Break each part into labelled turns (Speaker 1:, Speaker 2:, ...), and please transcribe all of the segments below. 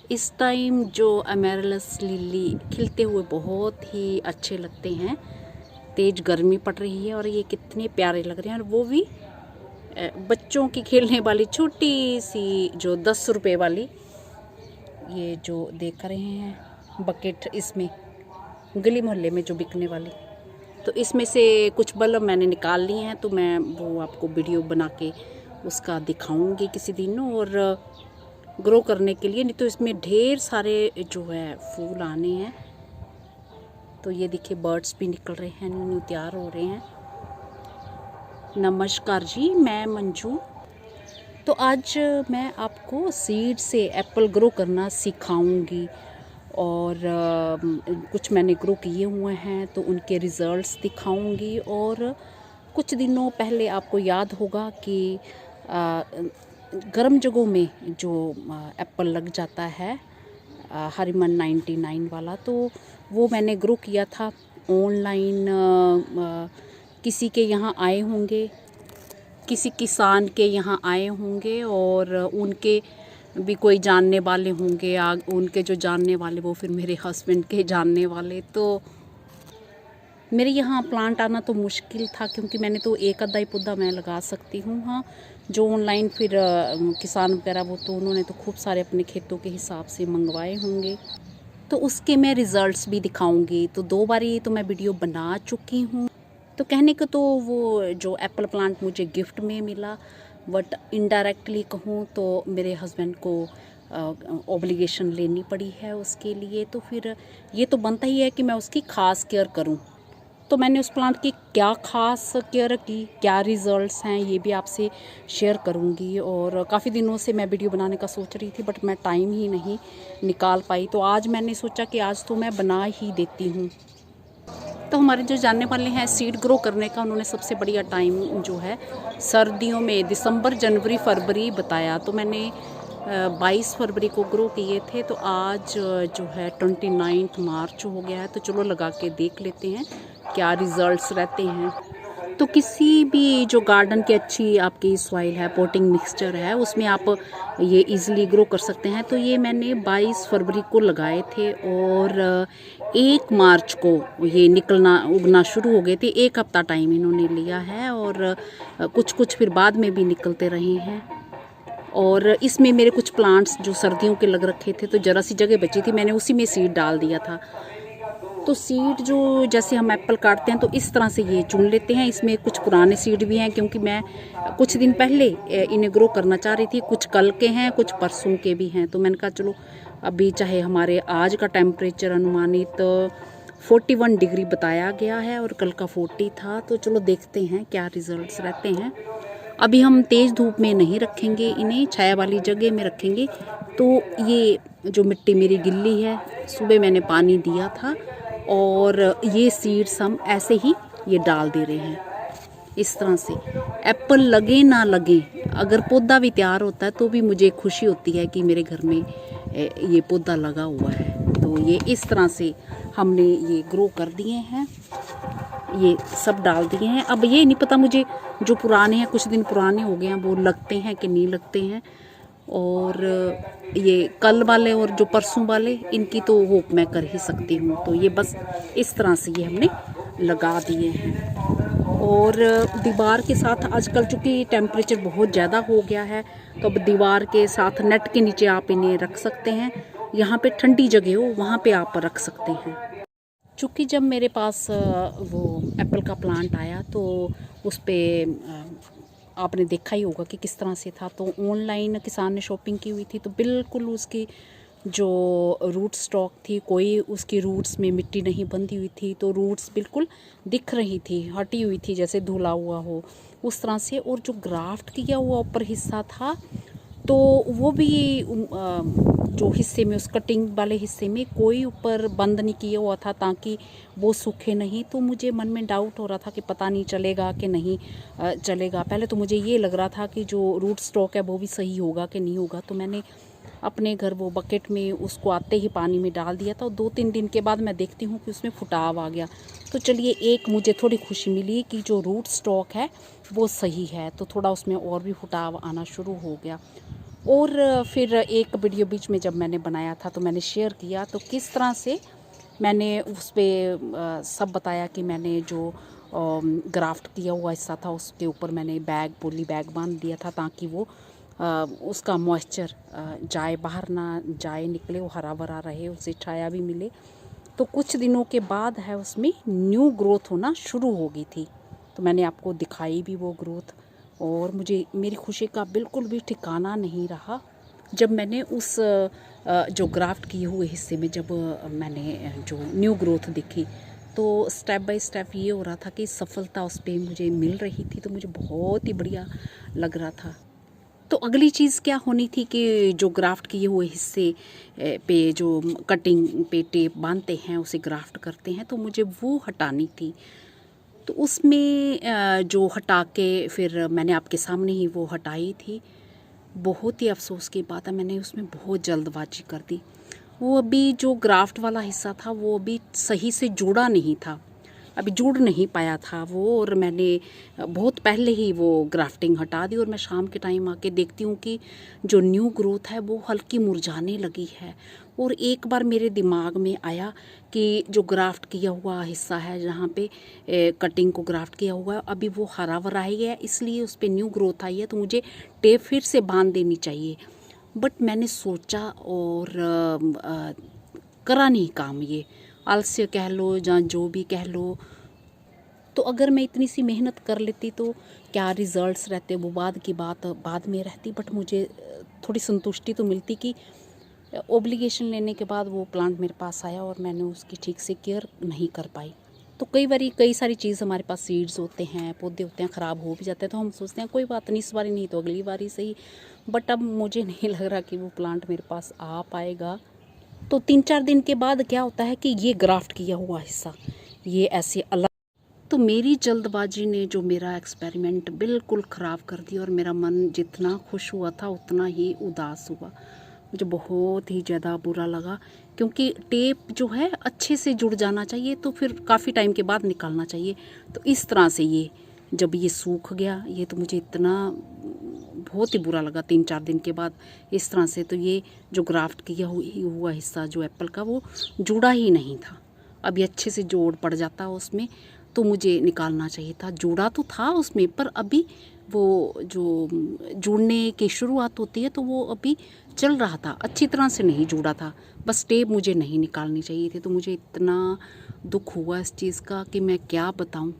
Speaker 1: इस टाइम जो अमेरलस लिली खिलते हुए बहुत ही अच्छे लगते हैं। तेज गर्मी पड़ रही है और ये कितने प्यारे लग रहे हैं, और वो भी बच्चों की खेलने वाली छोटी सी जो 10 रुपए वाली, ये जो देख रहे हैं बकेट, इसमें गली मोहल्ले में जो बिकने वाली, तो इसमें से कुछ बल्ब मैंने निकाल लिए हैं, तो मैं वो आपको वीडियो बना के उसका दिखाऊंगी किसी दिन। और ग्रो करने के लिए, नहीं तो इसमें ढेर सारे जो है फूल आने हैं। तो ये देखिए बर्ड्स भी निकल रहे हैं, न्यू तैयार हो रहे हैं। नमस्कार जी, मैं मंजू। तो आज मैं आपको सीड से एप्पल ग्रो करना सिखाऊंगी, और कुछ मैंने ग्रो किए हुए हैं तो उनके रिज़ल्ट्स दिखाऊंगी। और कुछ दिनों पहले आपको याद होगा कि गर्म जगहों में जो एप्पल लग जाता है, हरिमन 99 वाला, तो वो मैंने ग्रो किया था ऑनलाइन। किसी के यहाँ आए होंगे, किसी किसान के यहाँ आए होंगे, और उनके भी कोई जानने वाले होंगे। उनके जो जानने वाले वो फिर मेरे हस्बैंड के जानने वाले। तो मेरे यहाँ प्लांट आना तो मुश्किल था, क्योंकि मैंने तो एक आधा ही पौधा मैं लगा सकती हूँ। हाँ, जो ऑनलाइन फिर किसान वगैरह, वो तो उन्होंने तो खूब सारे अपने खेतों के हिसाब से मंगवाए होंगे, तो उसके मैं रिज़ल्ट्स भी दिखाऊंगी। तो 2 बार ये तो मैं वीडियो बना चुकी हूँ। तो कहने को तो वो जो एप्पल प्लांट मुझे गिफ्ट में मिला, बट इनडायरेक्टली कहूँ तो मेरे हस्बैंड को ऑब्लिगेशन लेनी पड़ी है उसके लिए। तो फिर ये तो बनता ही है कि मैं उसकी ख़ास केयर करूँ। तो मैंने उस प्लांट की क्या ख़ास केयर की, क्या रिज़ल्ट्स हैं, ये भी आपसे शेयर करूँगी। और काफ़ी दिनों से मैं वीडियो बनाने का सोच रही थी, बट मैं टाइम ही नहीं निकाल पाई। तो आज मैंने सोचा कि आज तो मैं बना ही देती हूँ। तो हमारे जो जानने वाले हैं सीड ग्रो करने का, उन्होंने सबसे बढ़िया टाइम जो है सर्दियों में दिसंबर, जनवरी, फरवरी बताया। तो मैंने 22 फरवरी को ग्रो किए थे। तो आज जो है 29 मार्च हो गया है। तो चलो लगा के देख लेते हैं क्या रिज़ल्ट्स रहते हैं। तो किसी भी जो गार्डन की अच्छी आपकी सॉइल है, पोटिंग मिक्सचर है, उसमें आप ये इजीली ग्रो कर सकते हैं। तो ये मैंने 22 फरवरी को लगाए थे, और 1 मार्च को ये निकलना उगना शुरू हो गए थे। 1 हफ्ता टाइम इन्होंने लिया है, और कुछ फिर बाद में भी निकलते रहे हैं। और इसमें मेरे कुछ प्लांट्स जो सर्दियों के लग रखे थे, तो ज़रा सी जगह बची थी, मैंने उसी में सीड डाल दिया था। तो सीड जो जैसे हम एप्पल काटते हैं तो इस तरह से ये चुन लेते हैं। इसमें कुछ पुराने सीड भी हैं, क्योंकि मैं कुछ दिन पहले इन्हें ग्रो करना चाह रही थी। कुछ कल के हैं, कुछ परसों के भी हैं। तो मैंने कहा चलो अभी, चाहे हमारे आज का टेम्परेचर अनुमानित 41 डिग्री बताया गया है और कल का 40 था, तो चलो देखते हैं क्या रिज़ल्ट्स रहते हैं। अभी हम तेज़ धूप में नहीं रखेंगे, इन्हें छाया वाली जगह में रखेंगे। तो ये जो मिट्टी मेरी गिल्ली है, सुबह मैंने पानी दिया था, और ये सीड्स हम ऐसे ही ये डाल दे रहे हैं इस तरह से। एप्पल लगे ना लगे, अगर पौधा भी तैयार होता है तो भी मुझे खुशी होती है कि मेरे घर में ये पौधा लगा हुआ है। तो ये इस तरह से हमने ये ग्रो कर दिए हैं, ये सब डाल दिए हैं। अब ये नहीं पता मुझे, जो पुराने हैं, कुछ दिन पुराने हो गए हैं, वो लगते हैं कि नहीं लगते हैं। और ये कल वाले और जो परसों वाले, इनकी तो होप मैं कर ही सकती हूँ। तो ये बस इस तरह से ये हमने लगा दिए हैं। और दीवार के साथ आजकल चूँकि टेम्परेचर बहुत ज़्यादा हो गया है, तो अब दीवार के साथ नेट के नीचे आप इन्हें रख सकते हैं। यहाँ पे ठंडी जगह हो वहाँ पे आप रख सकते हैं। चूँकि जब मेरे पास वो एप्पल का प्लांट आया, तो उस पर आपने देखा ही होगा कि किस तरह से था। तो ऑनलाइन किसान ने शॉपिंग की हुई थी, तो बिल्कुल उसकी जो रूट स्टॉक थी, कोई उसकी रूट्स में मिट्टी नहीं बंधी हुई थी। तो रूट्स बिल्कुल दिख रही थी, हटी हुई थी, जैसे धुला हुआ हो उस तरह से। और जो ग्राफ्ट किया हुआ ऊपर हिस्सा था, तो वो भी जो हिस्से में, उस कटिंग वाले हिस्से में कोई ऊपर बंद नहीं किया हुआ था, ताकि वो सूखे नहीं। तो मुझे मन में डाउट हो रहा था कि पता नहीं चलेगा कि नहीं चलेगा। पहले तो मुझे ये लग रहा था कि जो रूट स्टॉक है वो भी सही होगा कि नहीं होगा। तो मैंने अपने घर वो बकेट में उसको आते ही पानी में डाल दिया था, और 2-3 दिन के बाद मैं देखती हूँ कि उसमें फुटाव आ गया। तो चलिए, एक मुझे थोड़ी खुशी मिली कि जो रूट स्टॉक है वो सही है, तो थोड़ा उसमें और भी फुटाव आना शुरू हो गया। और फिर एक वीडियो बीच में जब मैंने बनाया था तो मैंने शेयर किया, तो किस तरह से मैंने उस पर सब बताया कि मैंने जो ग्राफ्ट किया हुआ हिस्सा था उसके ऊपर मैंने बैग, पॉली बैग बांध दिया था ताकि वो उसका मॉइस्चर जाए बाहर ना जाए, निकले, वो हरा भरा रहे, उसे छाया भी मिले। तो कुछ दिनों के बाद है उसमें न्यू ग्रोथ होना शुरू हो गई थी, तो मैंने आपको दिखाई भी वो ग्रोथ। और मुझे मेरी खुशी का बिल्कुल भी ठिकाना नहीं रहा जब मैंने उस जो ग्राफ्ट किए हुए हिस्से में जब मैंने जो न्यू ग्रोथ दिखी, तो स्टेप बाय स्टेप ये हो रहा था कि सफलता उस पर मुझे मिल रही थी, तो मुझे बहुत ही बढ़िया लग रहा था। तो अगली चीज़ क्या होनी थी कि जो ग्राफ्ट किए हुए हिस्से पे जो कटिंग पे टेप बांधते हैं, उसे ग्राफ्ट करते हैं, तो मुझे वो हटानी थी। तो उसमें जो हटा के फिर मैंने आपके सामने ही वो हटाई थी। बहुत ही अफसोस की बात है, मैंने उसमें बहुत जल्दबाजी कर दी। वो अभी जो ग्राफ्ट वाला हिस्सा था वो अभी सही से जुड़ा नहीं था, अभी जुड़ नहीं पाया था वो, और मैंने बहुत पहले ही वो ग्राफ्टिंग हटा दी। और मैं शाम के टाइम आके देखती हूँ कि जो न्यू ग्रोथ है वो हल्की मुरझाने लगी है। और एक बार मेरे दिमाग में आया कि जो ग्राफ्ट किया हुआ हिस्सा है, जहाँ पे कटिंग को ग्राफ्ट किया हुआ है, अभी वो हरा भरा ही है, इसलिए उस पर न्यू ग्रोथ आई है, तो मुझे टेप फिर से बांध देनी चाहिए। बट मैंने सोचा और करा नहीं काम, ये आलस्य कह लो या जो भी कह लो। तो अगर मैं इतनी सी मेहनत कर लेती तो क्या रिज़ल्ट्स रहते वो बाद की बात बाद में रहती, बट मुझे थोड़ी संतुष्टि तो मिलती कि ओब्लिगेशन लेने के बाद वो प्लांट मेरे पास आया और मैंने उसकी ठीक से केयर नहीं कर पाई। तो कई सारी चीज़ हमारे पास सीड्स होते हैं, पौधे होते हैं, ख़राब हो भी जाते हैं, तो हम सोचते हैं कोई बात नहीं, इस बारी नहीं तो अगली बारी सही। बट अब मुझे नहीं लग रहा कि वो प्लांट मेरे पास आ पाएगा। तो 3-4 दिन के बाद क्या होता है कि ये ग्राफ्ट किया हुआ हिस्सा ये ऐसे अलग, तो मेरी जल्दबाजी ने जो मेरा एक्सपेरिमेंट बिल्कुल ख़राब कर दिया, और मेरा मन जितना खुश हुआ था उतना ही उदास हुआ। मुझे बहुत ही ज़्यादा बुरा लगा, क्योंकि टेप जो है अच्छे से जुड़ जाना चाहिए, तो फिर काफ़ी टाइम के बाद निकालना चाहिए। तो इस तरह से ये जब ये सूख गया, ये तो मुझे इतना बहुत ही बुरा लगा 3-4 दिन के बाद इस तरह से। तो ये जो ग्राफ्ट किया हुआ हिस्सा जो एप्पल का वो जुड़ा ही नहीं था। अभी अच्छे से जोड़ पड़ जाता उसमें तो मुझे निकालना चाहिए था। जुड़ा तो था उसमें, पर अभी वो जो जुड़ने की शुरुआत होती है तो वो अभी चल रहा था, अच्छी तरह से नहीं जुड़ा था। बस टेप मुझे नहीं निकालनी चाहिए थी। तो मुझे इतना दुख हुआ इस चीज़ का कि मैं क्या बताऊं।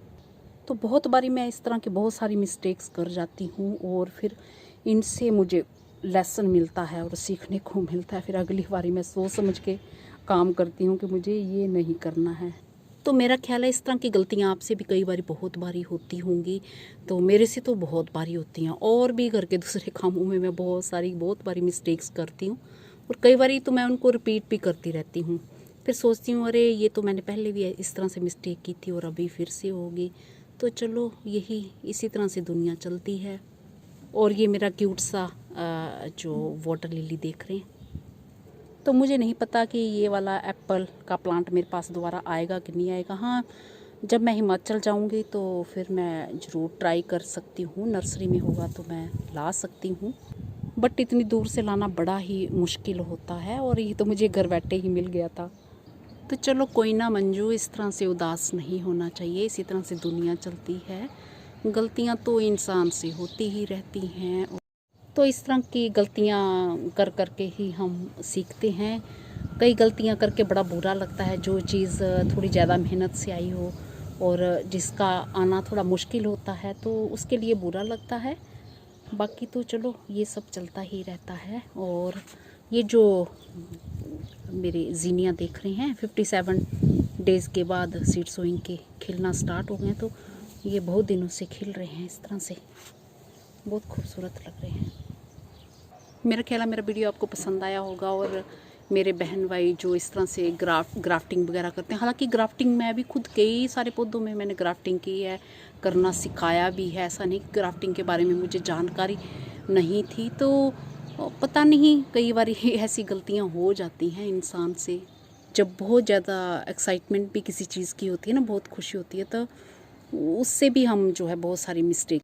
Speaker 1: तो बहुत बारी मैं इस तरह की बहुत सारी मिस्टेक्स कर जाती हूँ, और फिर इनसे मुझे लेसन मिलता है और सीखने को मिलता है। फिर अगली बारी मैं सोच समझ के काम करती हूँ कि मुझे ये नहीं करना है। तो मेरा ख्याल है इस तरह की गलतियाँ आपसे भी कई बारी बहुत बारी होती होंगी, तो मेरे से तो बहुत बारी होती हैं। और भी घर के दूसरे कामों में मैं बहुत बारी मिस्टेक्स करती हूँ, और कई बारी तो मैं उनको रिपीट भी करती रहती हूँ। फिर सोचती हूँ अरे ये तो मैंने पहले भी इस तरह से मिस्टेक की थी और अभी फिर से होगी। तो चलो इसी तरह से दुनिया चलती है। और ये मेरा क्यूट सा जो वाटर लिली देख रहे हैं, तो मुझे नहीं पता कि ये वाला एप्पल का प्लांट मेरे पास दोबारा आएगा कि नहीं आएगा। हाँ, जब मैं हिमाचल जाऊंगी तो फिर मैं ज़रूर ट्राई कर सकती हूँ, नर्सरी में होगा तो मैं ला सकती हूँ। बट इतनी दूर से लाना बड़ा ही मुश्किल होता है, और ये तो मुझे घर बैठे ही मिल गया था। तो चलो कोई ना मंजू, इस तरह से उदास नहीं होना चाहिए, इसी तरह से दुनिया चलती है। गलतियाँ तो इंसान से होती ही रहती हैं, तो इस तरह की गलतियाँ कर के ही हम सीखते हैं। कई गलतियाँ करके बड़ा बुरा लगता है, जो चीज़ थोड़ी ज़्यादा मेहनत से आई हो और जिसका आना थोड़ा मुश्किल होता है तो उसके लिए बुरा लगता है। बाकी तो चलो ये सब चलता ही रहता है। और ये जो मेरे ज़ीनिया देख रहे हैं 57 डेज़ के बाद सीड सोइंग के खिलना स्टार्ट हो गए, तो ये बहुत दिनों से खिल रहे हैं इस तरह से, बहुत खूबसूरत लग रहे हैं। मेरा ख्याल है मेरा वीडियो आपको पसंद आया होगा, और मेरे बहन भाई जो इस तरह से ग्राफ्टिंग वगैरह करते हैं, हालांकि ग्राफ्टिंग मैं भी खुद कई सारे पौधों में मैंने ग्राफ्टिंग की है, करना सिखाया भी है। ऐसा नहीं कि ग्राफ्टिंग के बारे में मुझे जानकारी नहीं थी। तो पता नहीं, कई बार ऐसी गलतियां हो जाती हैं इंसान से। जब बहुत ज़्यादा एक्साइटमेंट भी किसी चीज़ की होती है ना, बहुत खुशी होती है, तो उससे भी हम जो है बहुत सारी मिस्टेक